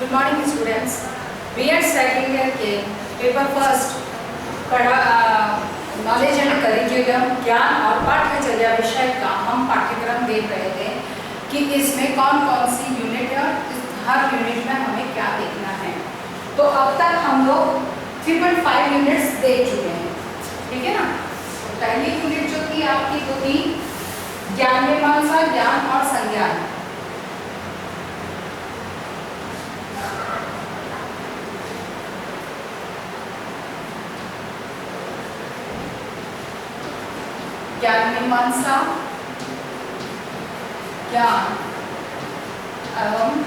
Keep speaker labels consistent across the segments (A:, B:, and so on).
A: Good morning students. BEd second year के paper first पढ़ा knowledge and curriculum ज्ञान और पाठ्यचर्या विषय का हम पाठ्यक्रम देख रहे थे कि इसमें कौन कौन सी यूनिट है और हर यूनिट में हमें क्या देखना है। तो अब तक हम लोग 3.5 यूनिट्स देख चुके हैं, ठीक है ना। तो पहली यूनिट जो थी आपकी वो थी ज्ञान मीमांसा, ज्ञान और संज्ञान। ज्ञान मीमांसा, ज्ञान एवं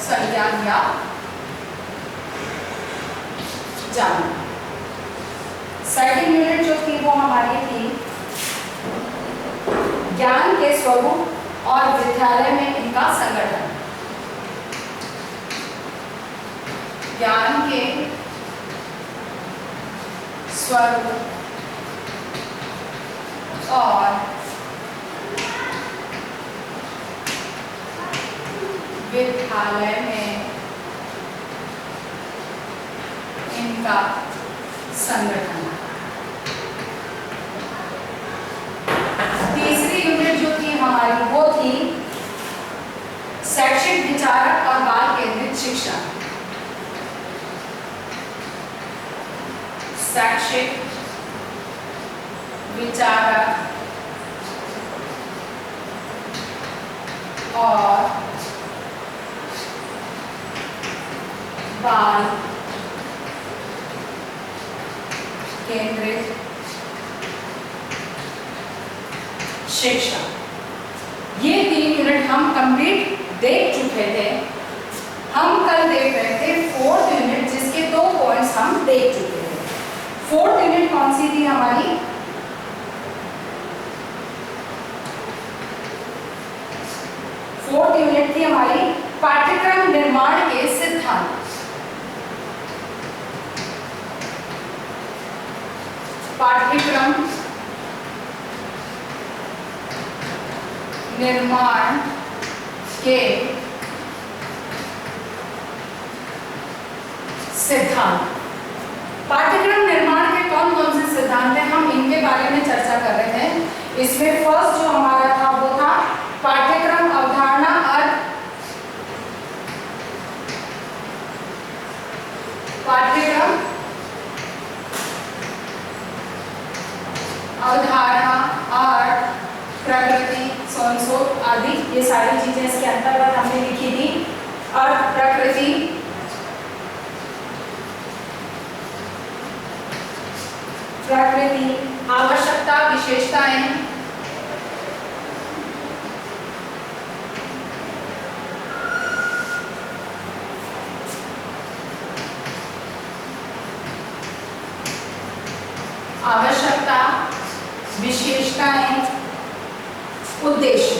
A: संज्ञान या ज्ञान। सेकंड यूनिट जो थी वो हमारी थी ज्ञान के स्वरूप और विद्यालय में इनका संगठन। ज्ञान के स्वरूप और विद्यालय में इनका संगठन। तीसरी यूनिट जो थी हमारी वो थी शैक्षिक विचारक और बाल केंद्रित शिक्षा। शैक्षिक विचारक और बाल केंद्रित शिक्षा। ये 3 यूनिट हम कंप्लीट देख चुके थे। हम कल देख रहे थे 4th यूनिट जिसके 2 पॉइंट्स हम देख चुके थे। 4th यूनिट कौन सी थी हमारी? फोर्थ यूनिट थी हमारी पाठ्यक्रम निर्माण के सिद्धांत। पाठ्यक्रम निर्माण के सिद्धांत। पाठ्यक्रम निर्माण के कौन कौन से सिद्धांत हैं, हम इनके बारे में चर्चा कर रहे थे। इसमें फर्स्ट जो हमारा था वो था पाठ्यक्रम अवधारणा और पाठ्यक्रम अवधारणा और प्रकृति सोनसो आदि ये सारी चीजें इसके अंतर्गत हमने लिखी थी। और प्रकृति, आवश्यकता, विशेषताएं, आवश्यकता, विशेषताएं, उद्देश्य।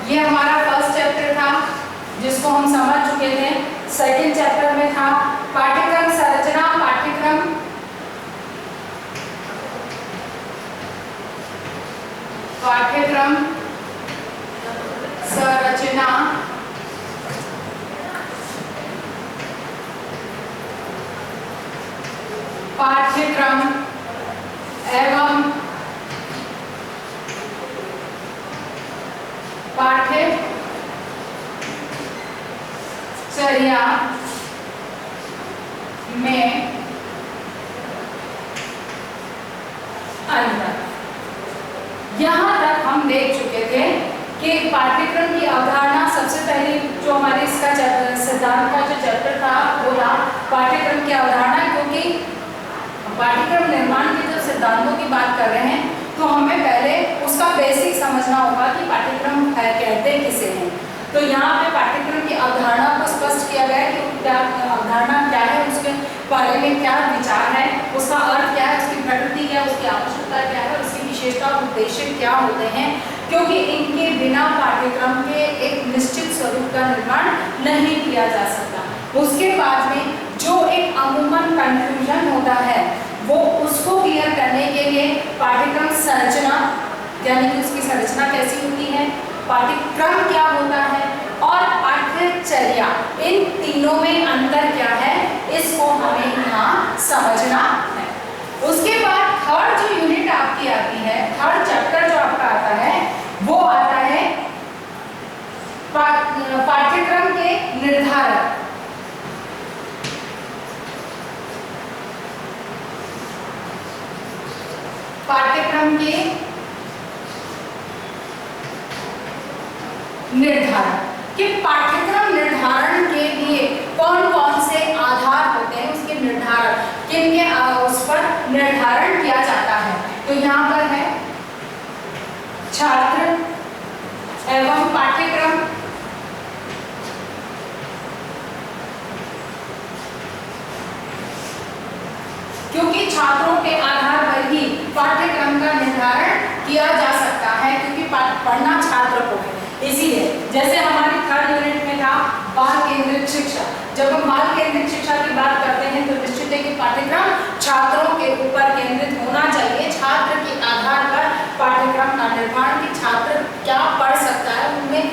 A: ये हमारा फर्स्ट चैप्टर था जिसको हम समझ चुके थे। सेकंड चैप्टर में था पाठ्यक्रम संरचना, पाठ्यक्रम संरचना, पाठ्यक्रम एवं पाठ्यचर्या में अंतर। यहाँ तक हम देख चुके थे कि पाठ्यक्रम की अवधारणा सबसे पहले जो हमारे इसका सिद्धांत का जो चैप्टर था वो था पाठ्यक्रम की अवधारणा, क्योंकि पाठ्यक्रम निर्माण के जो सिद्धांतों की बात कर रहे हैं तो हमें पहले उसका बेसिक समझना होगा कि पाठ्यक्रम कहते किसे हैं। तो यहाँ पे पाठ्यक्रम की अवधारणा को स्पष्ट किया गया है कि क्या अवधारणा क्या है, उसके बारे में क्या विचार है, उसका अर्थ क्या है, उसकी प्रकृति क्या है, उसकी आवश्यकता क्या है, उसकी विशेषता और उद्देश्य क्या होते हैं, क्योंकि इनके बिना पाठ्यक्रम के एक निश्चित स्वरूप का निर्माण नहीं किया जा सकता। उसके बाद में जो एक अमूमन कंफ्यूजन होता है वो उसको क्लियर करने के लिए पाठ्यक्रम संरचना यानी कि उसकी संरचना कैसी होती है, पाठ्यक्रम क्या होता है और पाठ्यचर्या, इन तीनों में अंतर क्या है, इसको हमें यहाँ समझना है। उसके बाद थर्ड जो यूनिट आपकी आती है, थर्ड चैप्टर जो आपका आता है, वो आता है पाठ्यक्रम के निर्धारक। पाठ्यक्रम के निर्धारण, कि पाठ्यक्रम निर्धारण के लिए कौन कौन से आधार होते हैं, उसके निर्धारण किन के उस पर निर्धारण किया जाता है। तो यहाँ पर है छात्र एवं पाठ्यक्रम, क्योंकि छात्रों के आधार पर ही पाठ्यक्रम का निर्धारण किया जा सकता है, क्योंकि पढ़ना छात्र को है। इसीलिए जैसे हमारी थर्ड यूनिट में था बाल केंद्रित शिक्षा, जब हम बाल केंद्रित शिक्षा की बात करते हैं तो निश्चित है कि पाठ्यक्रम छात्रों के ऊपर केंद्रित होना चाहिए, छात्र के आधार पर पाठ्यक्रम का निर्माण, कि छात्र क्या पढ़ सकता है, उनमें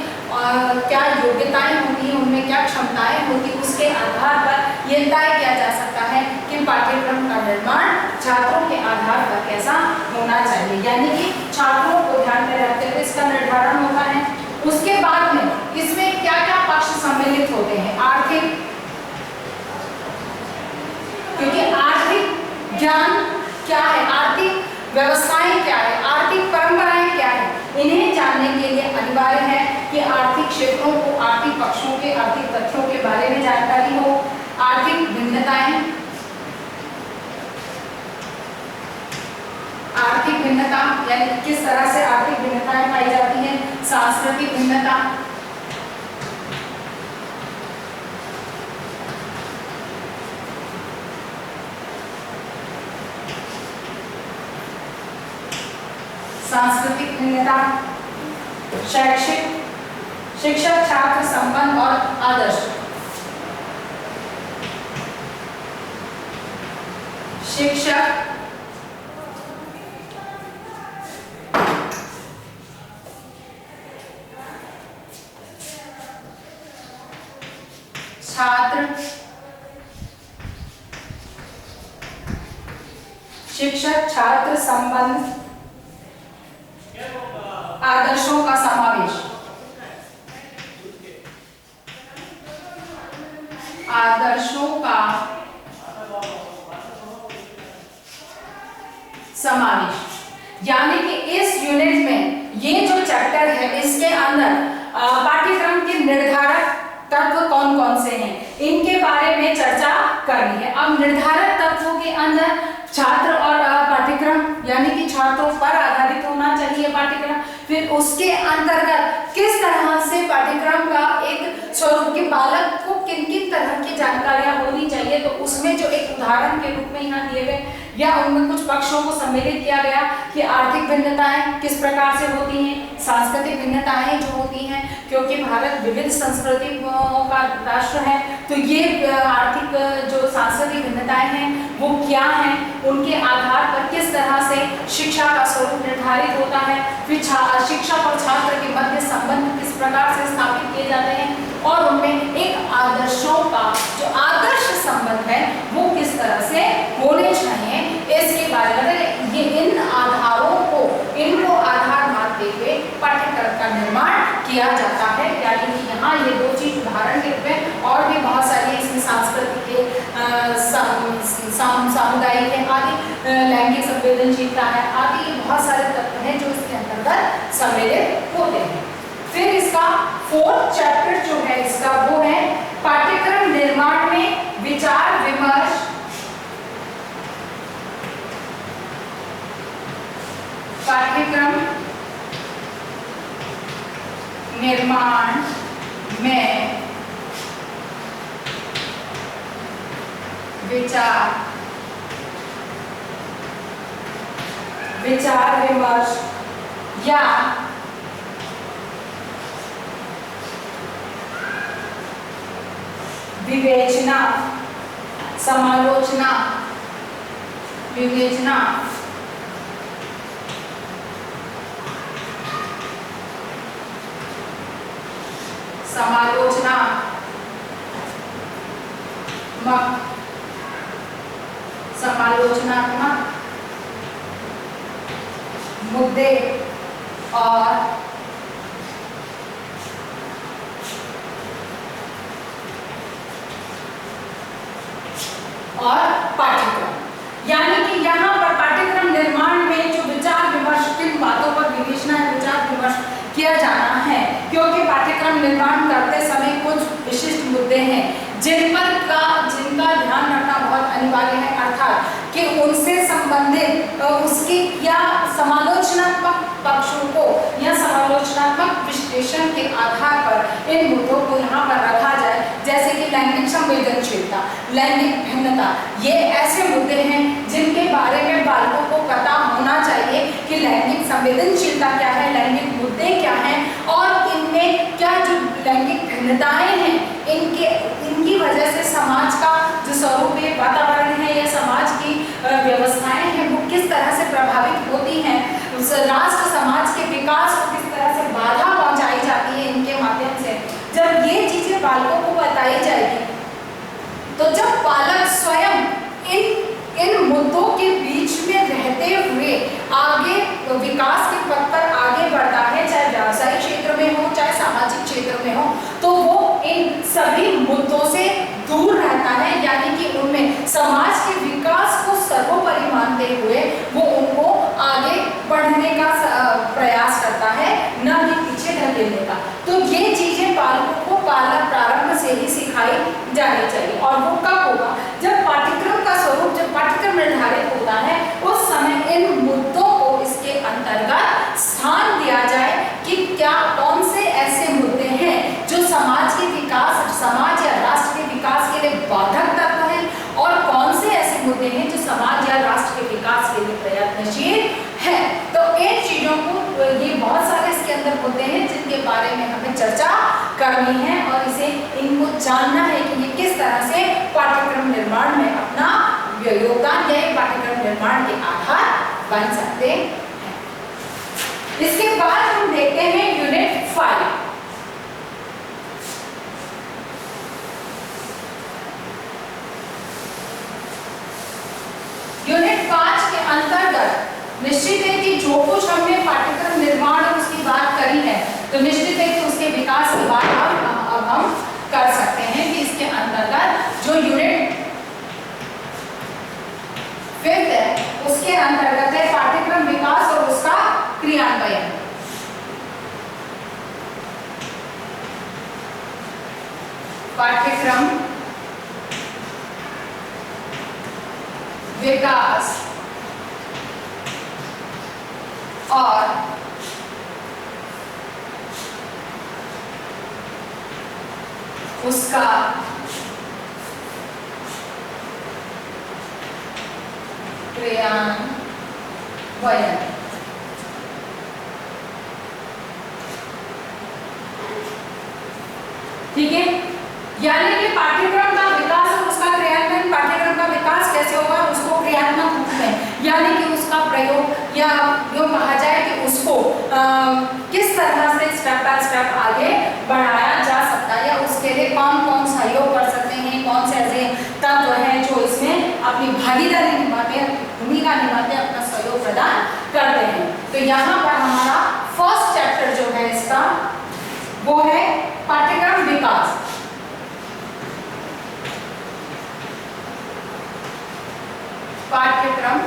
A: क्या योग्यताएं होती हैं, उनमें क्या क्षमताएं होती हैं, उसके आधार पर यह तय किया जा सकता है कि पाठ्यक्रम का निर्माण छात्रों के आधार पर कैसा होना चाहिए, यानी कि छात्रों को ध्यान में रखते हुए इसका निर्धारण होता है। उसके बाद में इसमें क्या क्या पक्ष सम्मिलित होते हैं, आर्थिक, क्योंकि आर्थिक ज्ञान क्या है, आर्थिक व्यवस्थाएं क्या है, आर्थिक परंपराएं क्या है, इन्हें जानने के लिए अनिवार्य है कि आर्थिक क्षेत्रों को, आर्थिक पक्षों के, आर्थिक तथ्यों के बारे में जानकारी हो। आर्थिक भिन्नताएं, आर्थिक भिन्नता यानी किस तरह से आर्थिक भिन्नताएं पाई जाती हैं, सांस्कृतिक भिन्नता, सांस्कृतिक भिन्नता, शैक्षिक, शिक्षक छात्र संबंध और आदर्श, शिक्षक छात्र, शिक्षक छात्र संबंध, आदर्शों का समावेश, आदर्शों का समावेश, यानी कि इस यूनिट में ये जो चैप्टर है इसके अंदर पाठ्यक्रम के निर्धारक तत्व कौन कौन से हैं, इनके बारे में चर्चा करनी है। अब निर्धारक तत्वों के अंदर छात्र और पाठ्यक्रम, यानी कि छात्रों पर आधारित होना चाहिए पाठ्यक्रम, फिर उसके अंतर्गत किस तरह से पाठ्यक्रम का एक स्वरूप के बालक को किन किन तरह की जानकारियां होनी चाहिए, तो उसमें जो एक उदाहरण के रूप में यहाँ दिए गए या उनमें कुछ पक्षों को सम्मिलित किया गया कि आर्थिक भिन्नताएं किस प्रकार से होती हैं, सांस्कृतिक भिन्नताएं जो होती हैं, क्योंकि भारत विविध संस्कृतियों का राष्ट्र है, तो ये आर्थिक जो सांस्कृतिक भिन्नताएं हैं वो क्या हैं, उनके आधार पर किस तरह से शिक्षा का स्वरूप निर्धारित होता है, फिर शिक्षक और छात्र के मध्य संबंध किस प्रकार से स्थापित किए जाते हैं, और उनमें एक आदर्शों का जो आदर्श संबंध है वो किस तरह से होने चाहिए, इसके बारे में ये इन आधारों को, इनको आधार मानते हुए पाठ्यक्रम का निर्माण किया जाता है। यानी कि यहाँ ये दो चीज उदाहरण के रूप में, और भी बहुत सारी इसमें सांस्कृतिक के, सामुदायिक है आदि, लैंगिक संवेदनशीलता है आदि, बहुत सारे तत्व हैं जो इसके अंतर्गत सम्मिलित होते हैं। फिर इसका फोर्थ चैप्टर जो है इसका वो है पाठ्यक्रम निर्माण में विचार विमर्श, पाठ्यक्रम निर्माण में विचार विमर्श या विवेचना, समालोचना, विवेचना समालोचनात्मक मुद्दे और पाठ्यक्रम, यानी कि यहाँ पर पाठ्यक्रम निर्माण में जो विचार विमर्श, किन बातों पर विवेचना है, विचार विमर्श किया जाना है, क्योंकि पाठ्यक्रम निर्माण करते समय कुछ विशिष्ट मुद्दे हैं जिनका ध्यान रखना बहुत अनिवार्य है, अर्थात कि उनसे संबंधित उसकी या समालोचनात्मक पक्षों को या समालोचनात्मक विश्लेषण के आधार पर इन मुद्दों को यहाँ पर रखा जाए, जैसे कि लैंगिक संवेदनशीलता, लैंगिक भिन्नता। ये ऐसे मुद्दे हैं जिनके बारे में बालकों को पता होना चाहिए कि लैंगिक संवेदनशीलता क्या है, लैंगिक मुद्दे क्या हैं और इनमें क्या जो लैंगिक भिन्नताएं हैं इनकी वजह से समाज का जो स्वरूप है, वातावरण है या समाज की व्यवस्थाएं हैं वो किस तरह से प्रभावित होती हैं, राष्ट्र समाज के विकास को किस तरह से बाधा पहुंचाई जाती है इनके माध्यम से। जब ये चीजें बालकों को बताई जाएगी तो जब बालक स्वयं इन मुद्दों के बीच में रहते हुए आगे विकास के पथ पर आगे बढ़ता है, चाहे व्यावसायिक क्षेत्र में हो चाहे सामाजिक क्षेत्र में हो, तो वो इन सभी मुद्दों से दूर रहता है, यानी कि उनमें समाज के विकास को सर्वोपरि मानते हुए वो उनको आगे बढ़ने का प्रयास करता है, न कि पीछे ढकेलने का। तो ये चीजें बालकों को प्रारंभ से ही सिखाई जानी चाहिए। और वो कब होगा? जब पाठ्यक्रम का स्वरूप, जब पाठ्यक्रम निर्धारित होता है उस समय इन मुद्दों को इसके अंतर्गत स्थान दिया जाए कि क्या कौन से ऐसे मुद्दे हैं जो समाज के विकास, समाज या राष्ट्र के विकास के लिए बाधक तत्व हैं और कौन से ऐसे मुद्दे हैं जो समाज या राष्ट्र के विकास के लिए प्रयत्नशील है। तो इन चीजों को, ये बहुत सारे इसके अंदर मुद्दे हैं जिनके बारे में हमें चर्चा करनी है और इनको जानना है कि ये किस तरह से पाठ्यक्रम निर्माण में अपना योगदान या पाठ्यक्रम निर्माण के आधार बन सकते हैं। इसके बाद हम देखते हैं यूनिट 5। यूनिट 5 के अंतर्गत निश्चित है कि जो कुछ हमने पाठ्यक्रम निर्माण और उसकी बात करी है, तो निश्चित है कि उसके विकास की बात अब हम कर सकते हैं कि इसके अंतर्गत जो यूनिट 5 है उसके अंतर्गत है पाठ्यक्रम विकास और उसका क्रियान्वयन। पाठ्यक्रम विकास और उसका क्रियान्वयन। ठीक है, यानी कि पाठ्यक्रम का विकास और उसका क्रियान्वयन, पाठ्यक्रम का विकास कैसे होगा, उसको क्रियात्मक रूप में, यानी कि उसका प्रयोग या यूँ कहा जाए कि उसको किस तरह से स्टेप बाय स्टेप आगे बढ़ाया जा सकता है या उसके लिए कौन कौन सहयोग कर सकते हैं, कौन से ऐसे तत्व हैं जो इसमें अपनी भागीदारी निभाते हैं, भूमिका निभाते हैं, अपना सहयोग प्रदान करते हैं। तो यहाँ पर हमारा फर्स्ट चैप्टर जो है इसका वो है पाठ्यक्रम विकास। पाठ्यक्रम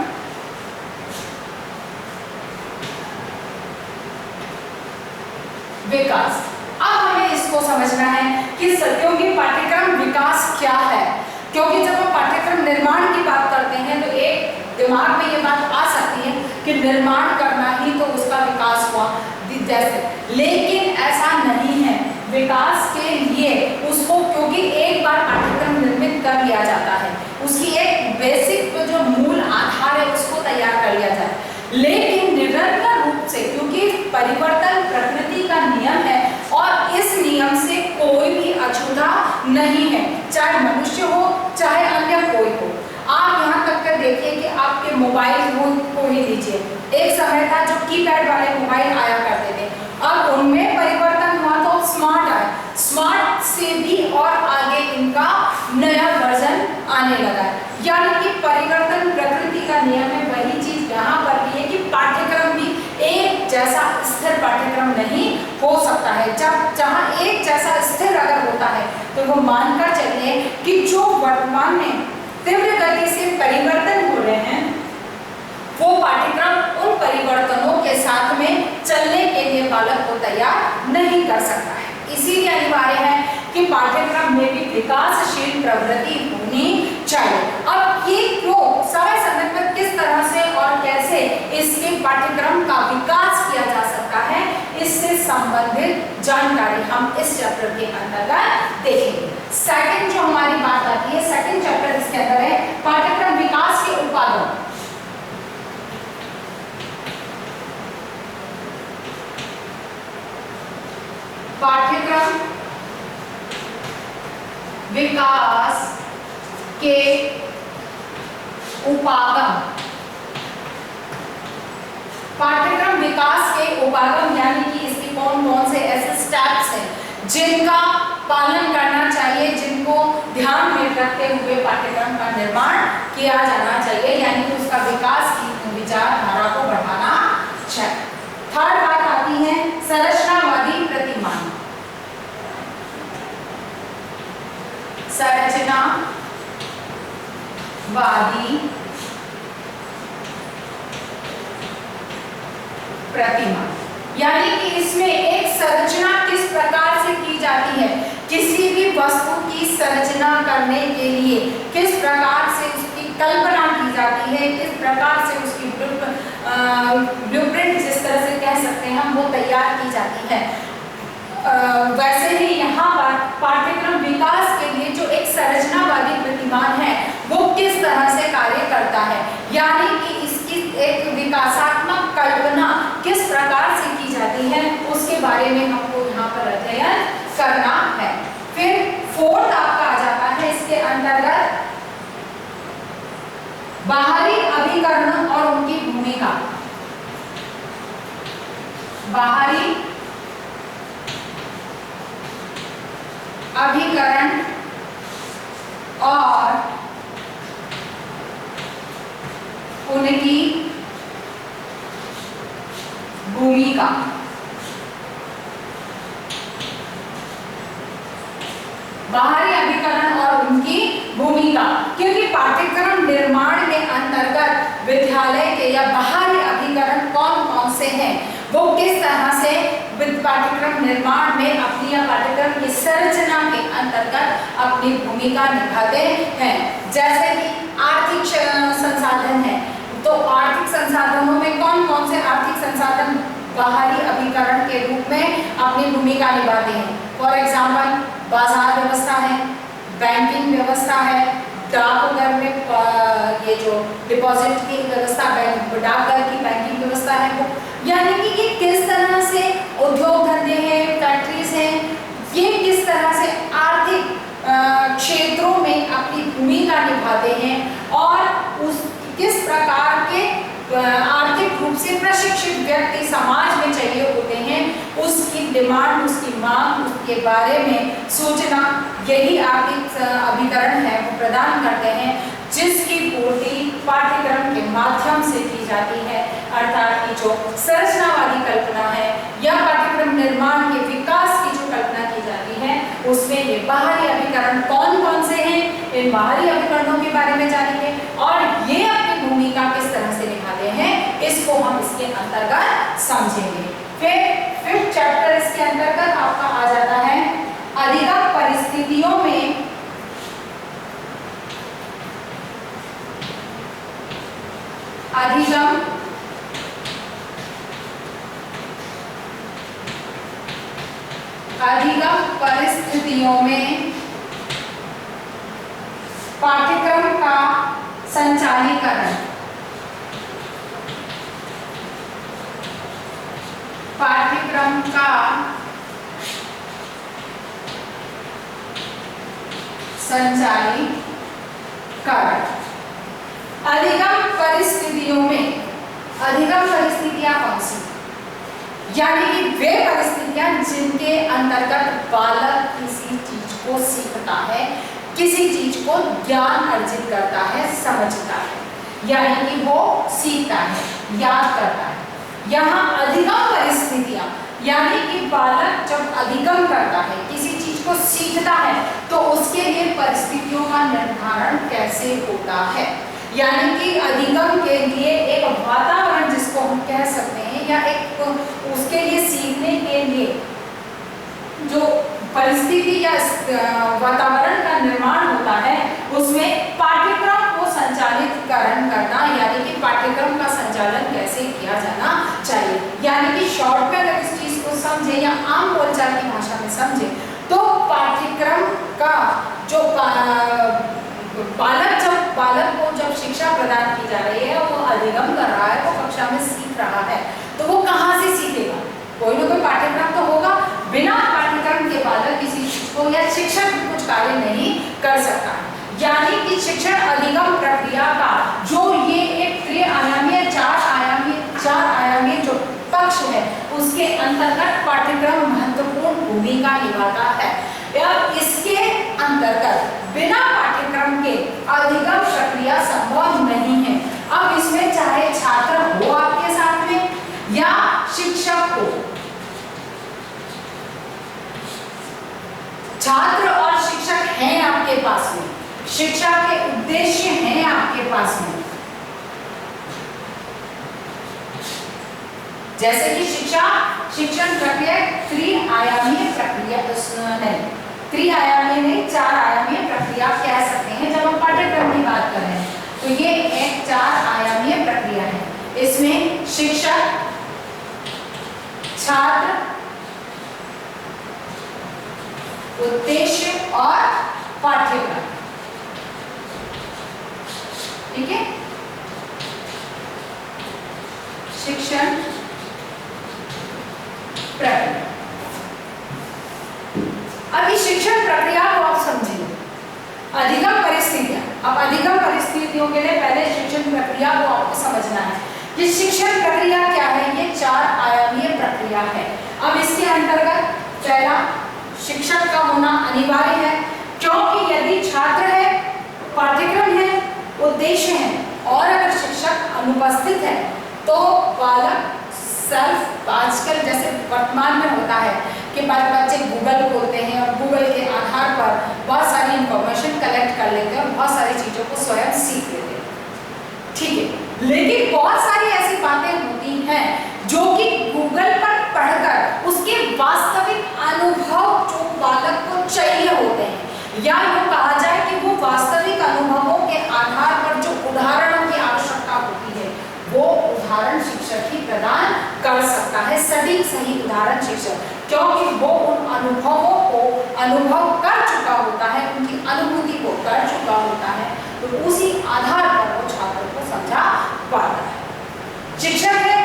A: विकास। अब हमें इसको समझना है कि क्योंकि पाठ्यक्रम विकास क्या है, क्योंकि जब हम पाठ्यक्रम निर्माण की बात करते हैं तो एक दिमाग में ये बात आ सकती है कि निर्माण करना ही तो उसका विकास हुआ जैसे, लेकिन ऐसा नहीं है। विकास के लिए उसको, क्योंकि एक बार पाठ्यक्रम निर्मित कर लिया जाता है, उसकी एक बेसिक जो मूल आधार है उसको तैयार कर लिया जाए, लेकिन निरंतर रूप से, क्योंकि परिवर्तन प्रकृति का नियम है और इस नियम से कोई भी अछूता नहीं है, चाहे मनुष्य हो चाहे अन्य कोई हो। आप यहाँ तक कर देखिए कि आपके मोबाइल फोन को ही लीजिए, एक समय था जो कीपैड वाले मोबाइल आया करते थे, अब उनमें परिवर्तन हुआ तो स्मार्ट आया। पाठ्यक्रम नहीं हो सकता है। जब जहाँ एक जैसा स्थिर अगर होता है तो वो मानकर चलिए कि जो वर्तमान में तीव्र गति से परिवर्तन हो रहे हैं वो पाठ्यक्रम उन परिवर्तनों के साथ में चलने के लिए बालक को तैयार नहीं कर सकता है। इसीलिए अनिवार्य है कि पाठ्यक्रम में भी विकासशील प्रवृत्ति होनी चाहिए। अब ये क्यों, समय समय पर किस तरह से और कैसे इसके पाठ्यक्रम का विकास किया जा सकता है, इससे संबंधित जानकारी हम इस चैप्टर के अंतर्गत देखेंगे। सेकंड जो हमारी बात आती है, सेकंड चैप्टर इसके अंदर है पाठ्यक्रम विकास के उपागम। पाठ्यक्रम विकास के उपागम। पाठ्यक्रम विकास के उपागम यानी कि इसके कौन कौन से ऐसे स्टेप्स हैं जिनका पालन करना चाहिए, जिनको ध्यान में रखते हुए पाठ्यक्रम का निर्माण किया जाना चाहिए, यानी कि उसका विकास की विचारधारा को बढ़ाना चाहिए। थर्ड बात आती है संरचनावादी प्रतिमान। संरचनावादी प्रतिमान यानी कि इसमें एक संरचना किस प्रकार से की जाती है, किसी भी वस्तु की संरचना करने के लिए किस प्रकार से उसकी कल्पना की जाती है, किस प्रकार से उसकी ब्लूप्रिंट जिस तरह से कह सकते हैं हम, वो तैयार की जाती है। वैसे ही यहाँ पर पाठ्यक्रम विकास के लिए जो एक संरचनावादी प्रतिमान है वो किस तरह से कार्य करता है, यानी कि इसकी एक विकासात्मक कल्पना किस प्रकार से की जाती है, उसके बारे में हमको यहाँ पर अध्ययन करना है। फिर फोर्थ आपका आ जाता है इसके अंतर्गत बाहरी अभिकरण और उनकी भूमिका। बाहरी अभिकरण और उनकी भूमिका। बाहरी अभिकरण और उनकी भूमिका, क्योंकि पाठ्यक्रम निर्माण के अंतर्गत विद्यालय के या बाहरी अभिकरण कौन कौन से हैं, वो किस तरह से पाठ्यक्रम निर्माण में अपनी या पाठ्यक्रम की संरचना के अंतर्गत अपनी भूमिका निभाते हैं। जैसे कि आर्थिक संसाधन है, तो आर्थिक संसाधनों में कौन कौन से आर्थिक संसाधन बाहरी अभिकरण के रूप में अपनी भूमिका निभाते हैं। फॉर एग्जाम्पल बाजार व्यवस्था है, बैंकिंग व्यवस्था है, डाकघर में ये जो डिपॉजिट की व्यवस्था, डाकघर की बैंकिंग व्यवस्था है वो, यानी कि ये किस तरह से उद्योग धंधे हैं, फैक्ट्रीज हैं, ये किस तरह से आर्थिक क्षेत्रों में अपनी भूमिका निभाते हैं और उस किस प्रकार के आर्थिक रूप से प्रशिक्षित व्यक्ति समाज में चाहिए होते हैं, उसकी डिमांड, उसकी मांग, उसके बारे में सूचना यही आर्थिक अभिकरण है वो प्रदान करते हैं, जिसकी पूर्ति पाठ्यक्रम के माध्यम से की जाती है। अर्थात की जो संरचनावादी कल्पना है या पाठ्यक्रम निर्माण के विकास की जो कल्पना की जाती है उसमें ये बाहरी अभिकरण कौन कौन से हैं, इन बाहरी अभिकरणों के बारे में जानेंगे और ये अपनी भूमिका किस तरह से निभाते हैं, इसको हम इसके अंतर्गत समझेंगे। फिर फिफ्थ चैप्टर इसके अंतर्गत आपका आ जाता है अधिगम परिस्थितियों में अधिगम परिस्थितियों में पाठ्यक्रम का संचालीकरण। पाठ्यक्रम का संचालीकरण। अधिगम परिस्थितियों में, अधिगम परिस्थितियां कौन सी, यानी कि वे परिस्थितियां जिनके अंतर्गत बालक किसी चीज को सीखता है, किसी चीज को ज्ञान अर्जित करता है, समझता है, यानी कि वो सीखता है, याद करता है। यहाँ अधिगम परिस्थितियां यानी कि बालक जब अधिगम करता है, किसी चीज को सीखता है, तो उसके लिए परिस्थितियों का निर्धारण कैसे होता है। यानी कि अधिगम के लिए एक वातावरण जिसको हम कह सकते हैं, या एक उसके लिए सीखने के लिए जो परिस्थिति या वातावरण का निर्माण होता है, उसमें पाठ्यक्रम को संचालित करना, यानी कि पाठ्यक्रम का संचालन कैसे किया जाना चाहिए। यानी कि शॉर्ट में अगर इस चीज को समझे या आम बोलचाल की भाषा में समझे, तो पाठ्यक्रम का जो बालक को जब शिक्षा प्रदान की जा रही है, वो अधिगम कर रहा है, वो कक्षा में सीख रहा है, तो वो कहाँ से सीखेगा? कोई ना कोई पाठ्यक्रम तो होगा। बिना पाठ्यक्रम के बालक किसी चीज को या शिक्षक कुछ कार्य नहीं कर सकता है। यानी कि शिक्षण अधिगम प्रक्रिया का जो ये एक त्रिआयामी चार आयामी जो पक्ष है, उसके अंतर्गत पाठ्यक्रम महत्वपूर्ण भूमिका निभाता है। इसके अंतर्गत बिना पाठ्यक्रम के अधिगम प्रक्रिया संभव नहीं है। अब इसमें चाहे छात्र हो आपके साथ में या शिक्षक हो, छात्र और शिक्षक हैं आपके पास में, शिक्षा के उद्देश्य हैं आपके पास में। जैसे कि शिक्षण प्रक्रिया त्रिआयामी प्रक्रिया है, त्रिआयामी नहीं, चार आयामी प्रक्रिया कह सकते हैं जब हम पाठ्यक्रम की बात कर रहे हैं। तो ये एक चार आयामी प्रक्रिया है। इसमें शिक्षक, छात्र, उद्देश्य और पाठ्यक्रम, ठीक है। शिक्षण प्रक्रिया, अब इस शिक्षण प्रक्रिया को आप समझिए। अधिगम परिस्थितियां, अब अधिगम परिस्थितियों के लिए पहले शिक्षण प्रक्रिया को आपको समझना है। ये शिक्षण प्रक्रिया क्या है? ये चार आयामी प्रक्रिया है। अब इसके अंतर्गत पहला शिक्षक का होना अनिवार्य है, क्योंकि यदि छात्र है, पाठ्यक्रम है, उद्देश्य है और अगर शिक्षक अनुपस्थित है, तो बालक सेल्फ, आजकल जैसे वर्तमान में होता है कि बच्चे गूगल खोलते हैं और गूगल के आधार पर बहुत सारी इंफॉर्मेशन कलेक्ट कर लेते हैं और बहुत सारी चीजों को स्वयं सीख लेते हैं, ठीक है। लेकिन बहुत सारी ऐसी बातें होती हैं जो कि गूगल पर पढ़कर उसके वास्तविक अनुभव जो बालक को चाहिए होते हैं, या यूँ कहा जाए कि वो वास्तविक अनुभवों के आधार पर जो उदाहरणों की आवश्यकता होती है, वो उदाहरण शिक्षक ही प्रदान कर सकता है, सही उदाहरण शिक्षक, क्योंकि वो उन अनुभवों को अनुभव कर चुका होता है, उनकी अनुभूति को कर चुका होता है, तो उसी आधार पर वो छात्र को समझा पाता है। शिक्षक है,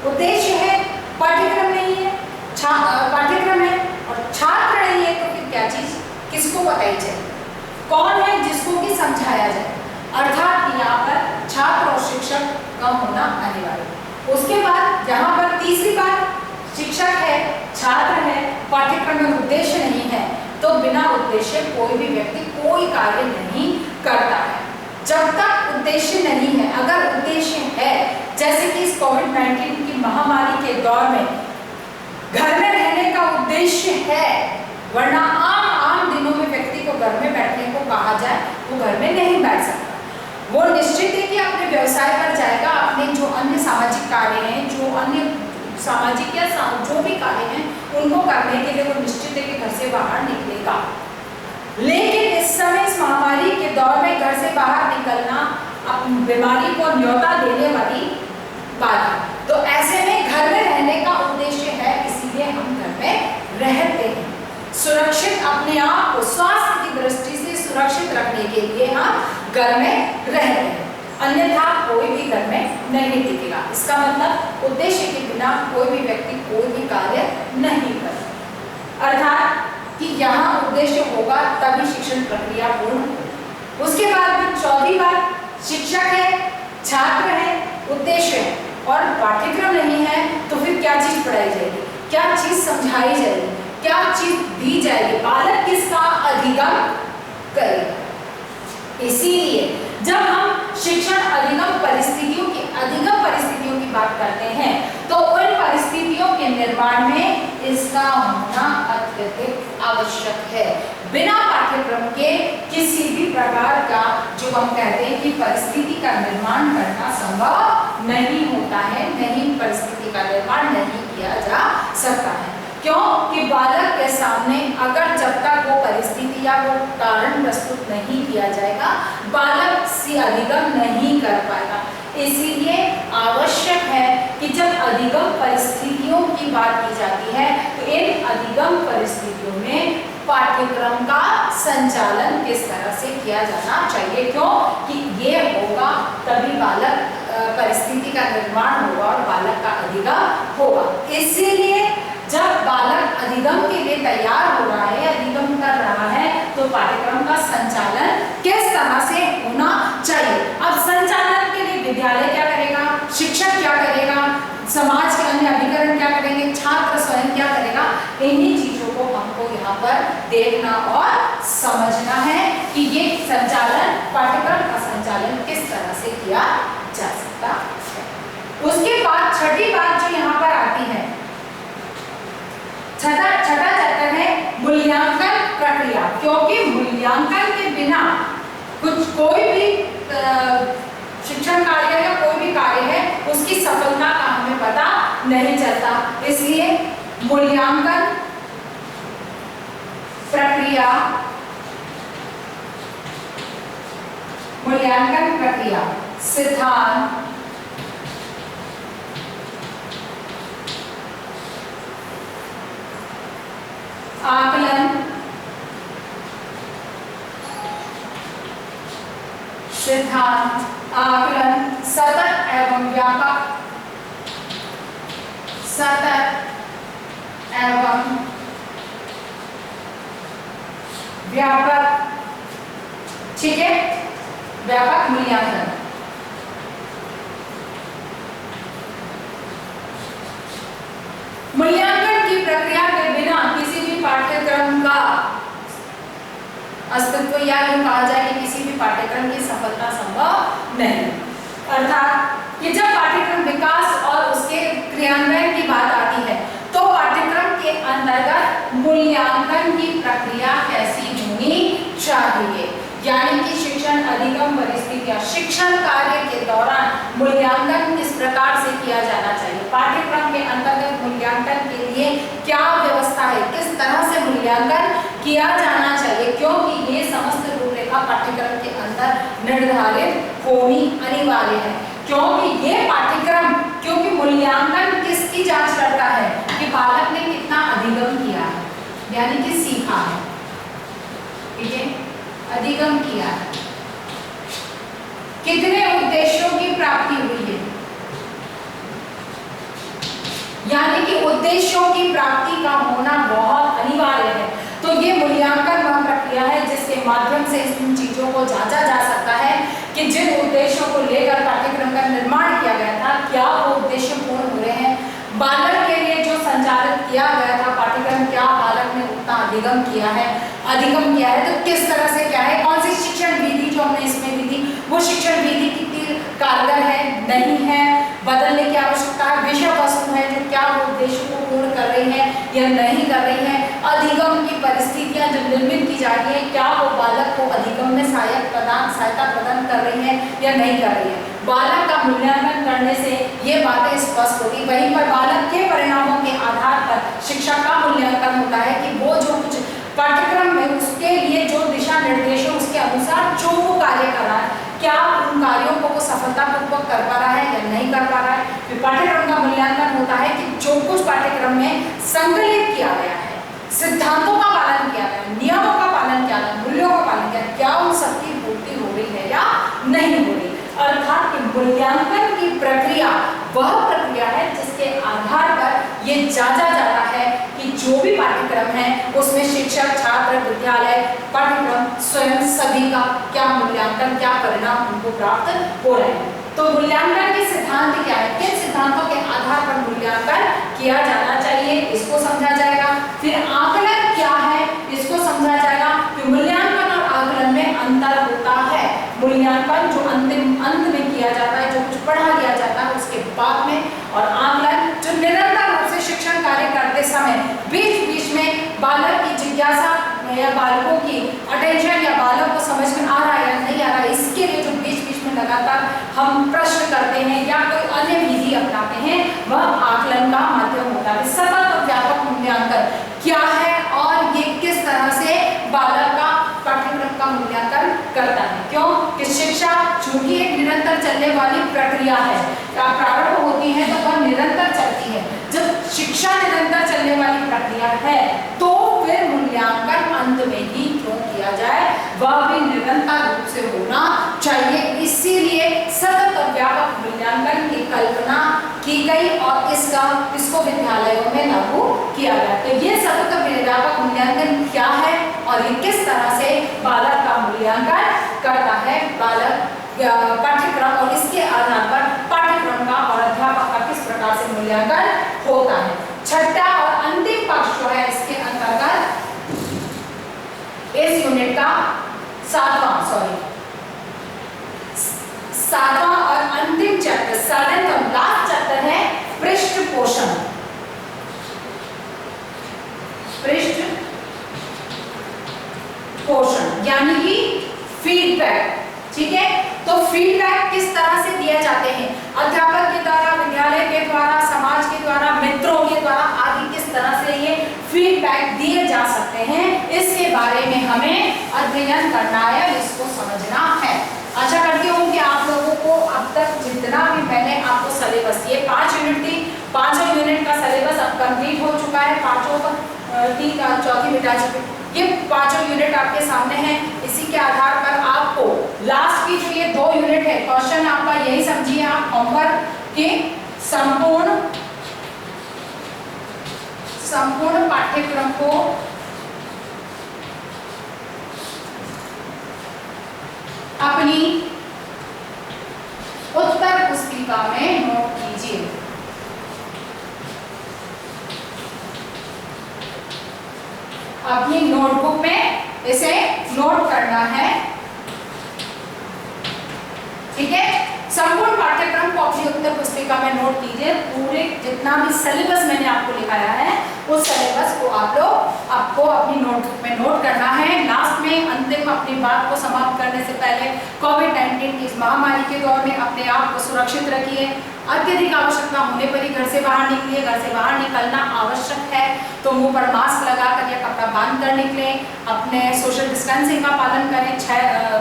A: उद्देश्य है, पाठ्यक्रम नहीं है, पाठ्यक्रम है और छात्र नहीं है, तो फिर क्या चीज किसको बताई जाए? कौन है जिसको कि समझाया जाए? अर्थात यहाँ पर छात्र और शिक्षक का होना अनिवार्य। उसके बाद यहाँ पर तीसरी बात, शिक्षक है, छात्र है, पाठ्यक्रम में उद्देश्य नहीं है, तो बिना उद्देश्य कोई भी व्यक्ति कोई कार्य नहीं करता है। जब तक उद्देश्य नहीं है, अगर उद्देश्य है, जैसे कि इस कोविड-19 की महामारी के दौर में घर में रहने का उद्देश्य है, वरना आम दिनों में व्यक्ति को घर में बैठने को कहा जाए, वो घर में नहीं बैठ सकता। वो निश्चित है कि अपने व्यवसाय पर जाएगा, अपने जो अन्य सामाजिक कार्य हैं, जो अन्य सामाजिक या जो भी कार्य हैं, उनको करने के लिए वो निश्चित है कि घर से बाहर निकलेगा। लेकिन इस समय इस महामारी के दौर में घर से बाहर निकलना अपनी बीमारी को न्योता देने वाली बात है। तो ऐसे में घर में रहने का उद्देश्य है, इसीलिए हम घर में रहते हैं। सुरक्षित, अपने आप को स्वास्थ्य की दृष्टि से सुरक्षित रखने के लिए हम घर में रहते हैं, अन्यथा कोई भी घर में नहीं टिकेगा। इसका मतलब उद्देश्य के बिना कोई भी व्यक्ति कोई भी कार्य नहीं कर, अर्थात कि यहाँ उद्देश्य होगा तभी शिक्षण प्रक्रिया पूर्ण होगी। उसके बाद में चौथी बात, शिक्षक है, छात्र है, उद्देश्य है और पाठ्यक्रम नहीं है, तो फिर क्या चीज पढ़ाई जाएगी, क्या चीज समझाई जाएगी, क्या चीज दी जाएगी, बालक किसका अधिगम करेगा। इसीलिए जब हम शिक्षण अधिगम परिस्थितियों की बात करते हैं, तो उन परिस्थितियों के निर्माण में इसका होना अत्यधिक आवश्यक है। बिना पाठ्यक्रम के किसी भी प्रकार का जो हम कहते हैं कि परिस्थिति का निर्माण करना संभव नहीं होता है, नहीं परिस्थिति का निर्माण नहीं किया जा सकता है। क्यों कि बालक के सामने अगर जब तक वो परिस्थिति या वो कारण प्रस्तुत नहीं किया जाएगा, बालक से अधिगम नहीं कर पाएगा। इसीलिए आवश्यक है कि जब अधिगम परिस्थितियों की बात की जाती है तो इन अधिगम परिस्थितियों में पाठ्यक्रम का संचालन किस तरह से किया जाना चाहिए। क्यों कि ये होगा तभी बालक परिस्थिति का निर्माण होगा और बालक का अधिगम होगा। इसीलिए जब बालक अधिगम के लिए तैयार हो रहा है, अधिगम कर रहा है, तो पाठ्यक्रम का संचालन किस तरह से होना चाहिए। अब संचालन के लिए विद्यालय क्या करेगा, शिक्षक क्या करेगा, समाज के अन्य अभिकरण क्या करेंगे, छात्र स्वयं क्या करेगा, इन्हीं चीजों को हमको यहाँ पर देखना और समझना है कि ये संचालन, पाठ्यक्रम का संचालन किस तरह से किया जा सकता है। उसके बाद छठी बात जो यहाँ पर आती है, छठा चैप्टर है मूल्यांकन प्रक्रिया। क्योंकि मूल्यांकन के बिना कोई भी शिक्षण कार्य या कोई भी कार्य है उसकी सफलता का हमें पता नहीं चलता। इसलिए मूल्यांकन प्रक्रिया, मूल्यांकन प्रक्रिया, सिद्धांत, आकलन, सिद्धांत, आकलन, सतत एवं व्यापक, सतत एवं व्यापक, ठीक है, व्यापक मूल्यांकन। मूल्यांकन की प्रक्रिया के बिना किसी भी पाठ्यक्रम का अस्तित्व या यूं कहा जाए कि किसी भी पाठ्यक्रम की सफलता संभव नहीं। अर्थात कि जब पाठ्यक्रम विकास और उसके क्रियान्वयन की बात आती है तो पाठ्यक्रम के अंतर्गत मूल्यांकन की प्रक्रिया कैसी होनी चाहिए, यानी कि शिक्षण अधिगम परिस्थितियां, शिक्षण कार्य के दौरान मूल्यांकन किस प्रकार से किया जाना चाहिए, पाठ्यक्रम के अंतर्गत मूल्यांकन के लिए क्या व्यवस्था है, किस तरह से मूल्यांकन किया जाना चाहिए। क्योंकि ये समस्त रूपरेखा पाठ्यक्रम के अंदर निर्धारित होनी अनिवार्य है। क्योंकि ये पाठ्यक्रम, क्योंकि मूल्यांकन किसकी जांच करता है कि बालक ने कितना अधिगम किया है, यानी कि सीखा है, ठीक है, अधिगम किया है, कितने उद्देश्यों की प्राप्ति हुई है, यानी कि उद्देश्यों की प्राप्ति का होना बहुत अनिवार्य है। तो ये मूल्यांकन वह प्रक्रिया है जिसके माध्यम से इन चीजों को जांचा जा सकता है कि जिन उद्देश्यों को लेकर पाठ्यक्रम का निर्माण किया गया था, क्या वो उद्देश्य पूर्ण हो रहे हैं, बालक के लिए जो संचालित किया गया था पाठ्यक्रम, क्या बालक ने उतना अधिगम किया है, अधिगम किया है तो किस तरह से क्या है, कौन सी शिक्षण विधि जो हमने इसमें दी थी वो शिक्षण विधि कितनी कारगर है, नहीं है, बदलने की आवश्यकता है, विषय वस्तु है जो क्या वो उद्देश्य को पूर्ण कर रही है या नहीं कर रही है, अधिगम की परिस्थितियां जो निर्मित की जा रही है क्या वो बालक को अधिगम में सहायता प्रदान कर रही है या नहीं कर रही है। बालक का मूल्यांकन करने से ये बातें स्पष्ट होगी। वहीं पर बालक के परिणामों के आधार पर शिक्षा का मूल्यांकन होता है कि वो जो कुछ पाठ्यक्रम में उसके लिए जो दिशा निर्देश है उसके अनुसार जो वो कार्य कर रहा है, क्या उन कार्यों को वो सफलतापूर्वक कर पा रहा है या नहीं कर पा रहा है। फिर पाठ्यक्रम का मूल्यांकन होता है कि जो कुछ पाठ्यक्रम में संकलित किया गया है, सिद्धांतों का पालन किया गया, नियमों का पालन किया गया, मूल्यों का पालन किया, क्या उन सबकी पूर्ति हो रही है या नहीं हो रही। अर्थात कि मूल्यांकन की प्रक्रिया वह प्रक्रिया है जिसके आधार पर ये जांचा जाता है कि जो भी पाठ्यक्रम है उसमें शिक्षक, छात्र, विद्यालय, पाठ्यक्रम स्वयं सभी का क्या मूल्यांकन, क्या परिणाम उनको प्राप्त हो रहे हैं। तो मूल्यांकन के सिद्धांत क्या है, किन सिद्धांतों के आधार पर मूल्यांकन किया जाना चाहिए, इसको समझा जाएगा। फिर आकलन क्या है, इसको समझा जाएगा। फिर मूल्यांकन और आकलन में अंतर होता है। मूल्यांकन जो अंत में किया जाता है, जो कुछ पढ़ा दिया जाता है उसके बाद में, और आकलन समय बीच बीच में बालक की जिज्ञासा या बालकों की अटेंशन या बालक को समझ में आ रहा है या नहीं आ रहा है, इसके लिए जो बीच बीच में लगातार हम प्रश्न करते हैं या कोई अन्य विधि अपनाते हैं, वह आकलन का माध्यम होता है। सतत और व्यापक मूल्यांकन क्या है और ये किस तरह से बालक का पाठ्यक्रम का मूल्यांकन करता है? क्यों कि शिक्षा चूंकि एक निरंतर चलने वाली प्रक्रिया है, प्रारंभ होती है तो वह निरंतर चलती है। जब शिक्षा निरंतर चलने वाली प्रक्रिया है तो फिर मूल्यांकन अंत में ही क्यों किया जाए, वह भी निरंतर रूप से होना चाहिए। इसीलिए सतत और व्यापक मूल्यांकन की कल्पना की गई और इसको विद्यालयों में लागू किया गया। तो ये सतत और व्यापक मूल्यांकन क्या है और ये किस तरह से बालक का मूल्यांकन करता है, बालक पाठ्यक्रम और इसके आधार पर पाठ्यक्रम का और अध्यापक का किस प्रकार से मूल्यांकन होता है। छठा और अंतिम पक्ष जो है इसके अंतर्गत इस यूनिट का सातवां और अंतिम चैप्टर, सेवेंथ और लास्ट चैप्टर है पृष्ठ पोषण। पृष्ठ पोषण यानी कि फीडबैक। ठीक है, तो फीडबैक किस तरह से दिए जाते हैं, अध्यापक के द्वारा, विद्यालय के द्वारा, समाज के द्वारा, मित्रों के द्वारा आदि किस तरह से ये फीडबैक दिए जा सकते हैं, इसके बारे में हमें अध्ययन करना है, इसको समझना है। आशा करती हूँ कि आप लोगों को अब तक जितना भी मैंने आपको सिलेबस, ये 5 यूनिट थी, 5 यूनिट का सिलेबस अब कंप्लीट हो चुका है, पांचों का चौथी मिटा चुकी, ये 5 यूनिट आपके सामने हैं। इसी के आधार पर आपको लास्ट की जो ये 2 यूनिट है, क्वेश्चन आपका यही समझिए, आप होमवर्क के संपूर्ण पाठ्यक्रम को अपनी उत्तर पुस्तिका में नोट कीजिए। अपनी नोटबुक में इसे नोट करना है। ठीक है, संपूर्ण पाठ्यक्रम को अपनी उत्तर पुस्तिका में नोट कीजिए। पूरे जितना भी सिलेबस मैंने आपको लिखाया है उस सिलेबस को आपको अपनी नोटबुक में नोट करना है। लास्ट में अंतिम अपनी बात को समाप्त करने से पहले कोविड-19 की इस महामारी के दौर में अपने आप को सुरक्षित रखिए। अत्यधिक आवश्यकता होने पर ही घर से बाहर निकलिए। घर से बाहर निकलना आवश्यक है तो मुंह पर मास्क लगाकर या कपड़ा बांध कर निकलें। अपने सोशल डिस्टेंसिंग का पालन करें।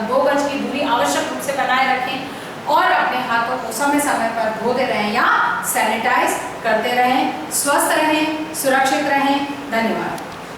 A: 2 गज की दूरी आवश्यक रूप से बनाए रखें और अपने हाथों को समय समय पर धोते रहें या सैनिटाइज करते रहें। स्वस्थ रहें, सुरक्षित रहें। धन्यवाद।